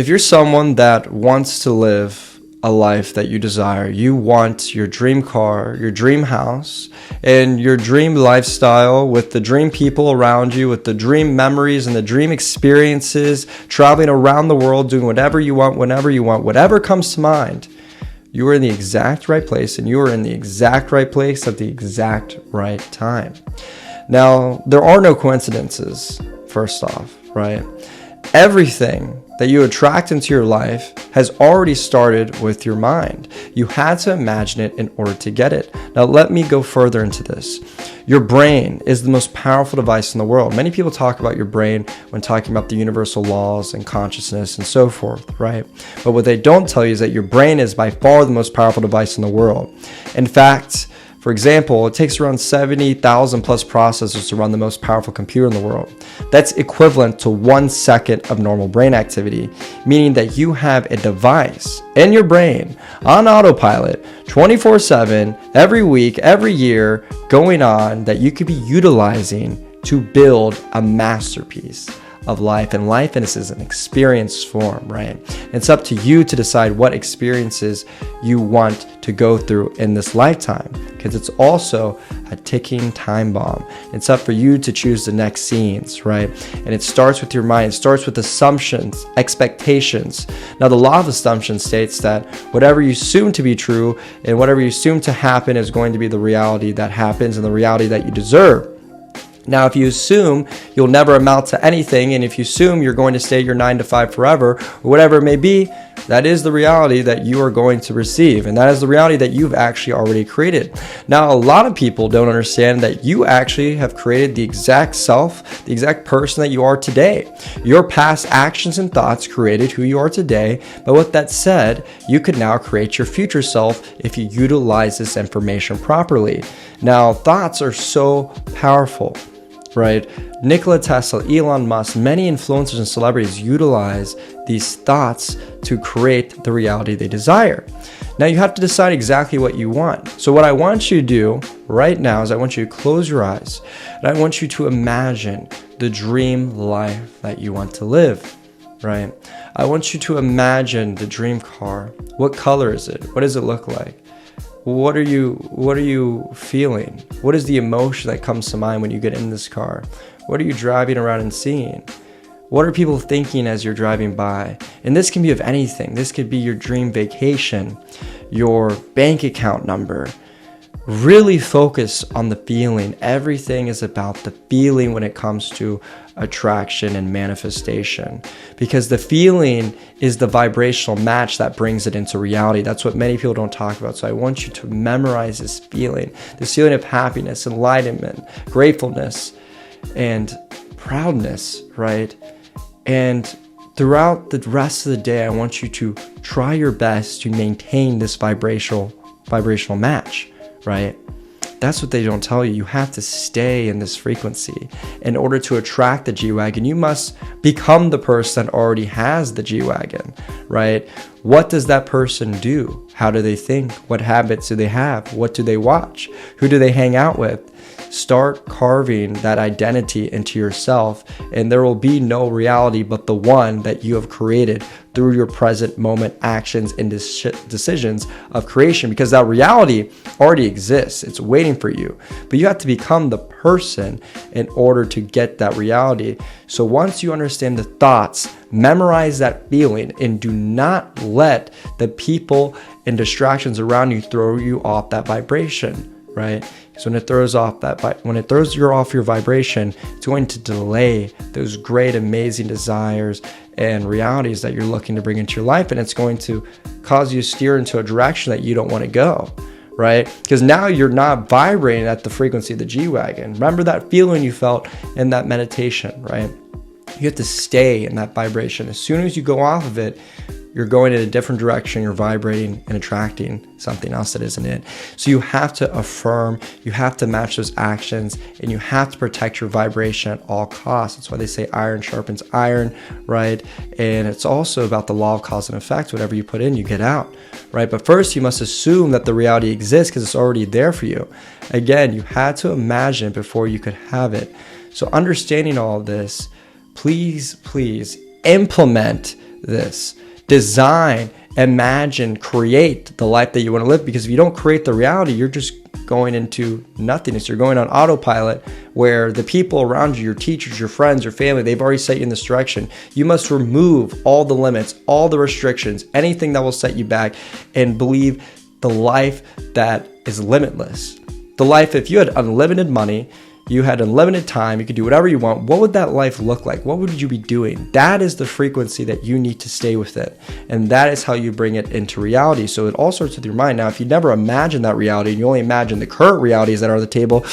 If you're someone that wants to live a life that you desire, you want your dream car, your dream house, and your dream lifestyle with the dream people around you, with the dream memories and the dream experiences, traveling around the world, doing whatever you want, whenever you want, whatever comes to mind, you are in the exact right place, and you are in the exact right place at the exact right time. Now, there are no coincidences, first off, right? Everything that you attract into your life has already started with your mind. You had to imagine it in order to get it. Now, let me go further into this. Your brain is the most powerful device in the world. Many people talk about your brain when talking about the universal laws and consciousness and so forth, right? But what they don't tell you is that your brain is by far the most powerful device in the world. In fact, for example, it takes around 70,000 plus processors to run the most powerful computer in the world. That's equivalent to 1 second of normal brain activity, meaning that you have a device in your brain on autopilot 24/7, every week, every year going on that you could be utilizing to build a masterpiece of life. And life is an experience form, right? It's up to you to decide what experiences you want to go through in this lifetime, because it's also a ticking time bomb. It's up for you to choose the next scenes, right? And it starts with your mind. It starts with assumptions, expectations. Now, the law of assumption states that whatever you assume to be true and whatever you assume to happen is going to be the reality that happens and the reality that you deserve. Now, if you assume you'll never amount to anything, and if you assume you're going to stay your 9 to 5 forever, or whatever it may be, that is the reality that you are going to receive. And that is the reality that you've actually already created. Now, a lot of people don't understand that you actually have created the exact self, the exact person that you are today. Your past actions and thoughts created who you are today. But with that said, you could now create your future self if you utilize this information properly. Now, thoughts are so powerful, right? Nikola Tesla, Elon Musk, many influencers and celebrities utilize these thoughts to create the reality they desire. Now, you have to decide exactly what you want. So what I want you to do right now is I want you to close your eyes, and I want you to imagine the dream life that you want to live, right? I want you to imagine the dream car. What color is it? What does it look like? What are you feeling? What is the emotion that comes to mind when you get in this car? What are you driving around and seeing? What are people thinking as you're driving by? And this can be of anything. This could be your dream vacation, your bank account number. Really focus on the feeling. Everything is about the feeling when it comes to attraction and manifestation, because the feeling is the vibrational match that brings it into reality. That's what many people don't talk about. So I want you to memorize this feeling of happiness, enlightenment, gratefulness, and proudness, right? And throughout the rest of the day, I want you to try your best to maintain this vibrational match, right? That's what they don't tell you. You have to stay in this frequency. In order to attract the G-Wagon, you must become the person that already has the G-Wagon, right? What does that person do? How do they think? What habits do they have? What do they watch? Who do they hang out with? Start carving that identity into yourself, and there will be no reality but the one that you have created through your present moment actions and decisions of creation, because that reality already exists. It's waiting for you, but you have to become the person in order to get that reality. So once you understand the thoughts, memorize that feeling, and do not let the people and distractions around you throw you off that vibration, right? Because when it throws you off your vibration, it's going to delay those great, amazing desires and realities that you're looking to bring into your life, and it's going to cause you to steer into a direction that you don't want to go, right? Because now you're not vibrating at the frequency of the G-Wagon. Remember that feeling you felt in that meditation, right? You have to stay in that vibration. As soon as you go off of it, you're going in a different direction. You're vibrating and attracting something else that isn't it. So you have to affirm, you have to match those actions, and you have to protect your vibration at all costs. That's why they say iron sharpens iron, right? And it's also about the law of cause and effect. Whatever you put in, you get out, right? But first, you must assume that the reality exists because it's already there for you. Again, you had to imagine before you could have it. So understanding all of this, please implement this. Design, imagine, create the life that you want to live, because if you don't create the reality, you're just going into nothingness. You're going on autopilot, where the people around you, your teachers, your friends, your family, they've already set you in this direction. You must remove all the limits, all the restrictions, anything that will set you back, and believe the life that is limitless. The life, if you had unlimited money, you had unlimited time, you could do whatever you want, what would that life look like? What would you be doing? That is the frequency that you need to stay with it. And that is how you bring it into reality. So it all starts with your mind. Now, if you never imagine that reality and you only imagine the current realities that are on the table,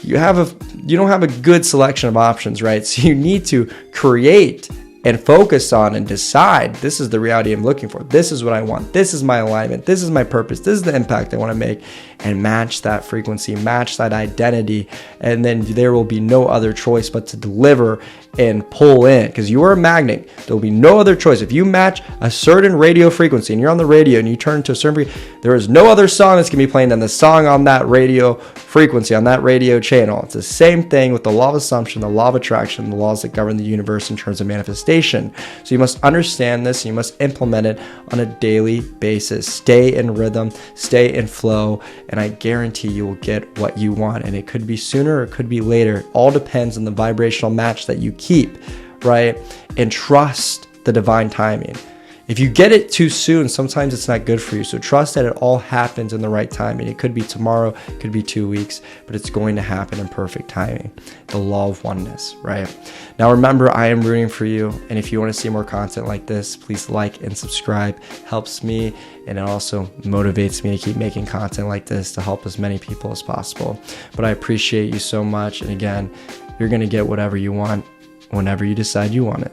you don't have a good selection of options, right? So you need to create and focus on and decide, this is the reality I'm looking for. This is what I want. This is my alignment. This is my purpose. This is the impact I want to make, and match that frequency, match that identity. And then there will be no other choice but to deliver and pull in, because you are a magnet. There will be no other choice. If you match a certain radio frequency and you're on the radio and you turn to a certain there is no other song that's going to be playing than the song on that radio frequency, on that radio channel. It's the same thing with the law of assumption, the law of attraction, the laws that govern the universe in terms of manifestation. So you must understand this, and you must implement it on a daily basis. Stay in rhythm, stay in flow, and I guarantee you will get what you want. And it could be sooner or it could be later. It all depends on the vibrational match that you keep, right? And trust the divine timing. If you get it too soon, sometimes it's not good for you. So trust that it all happens in the right timing. It could be tomorrow, it could be 2 weeks, but it's going to happen in perfect timing. The law of oneness, right? Now remember, I am rooting for you. And if you want to see more content like this, please like and subscribe. Helps me, and it also motivates me to keep making content like this to help as many people as possible. But I appreciate you so much. And again, you're going to get whatever you want whenever you decide you want it.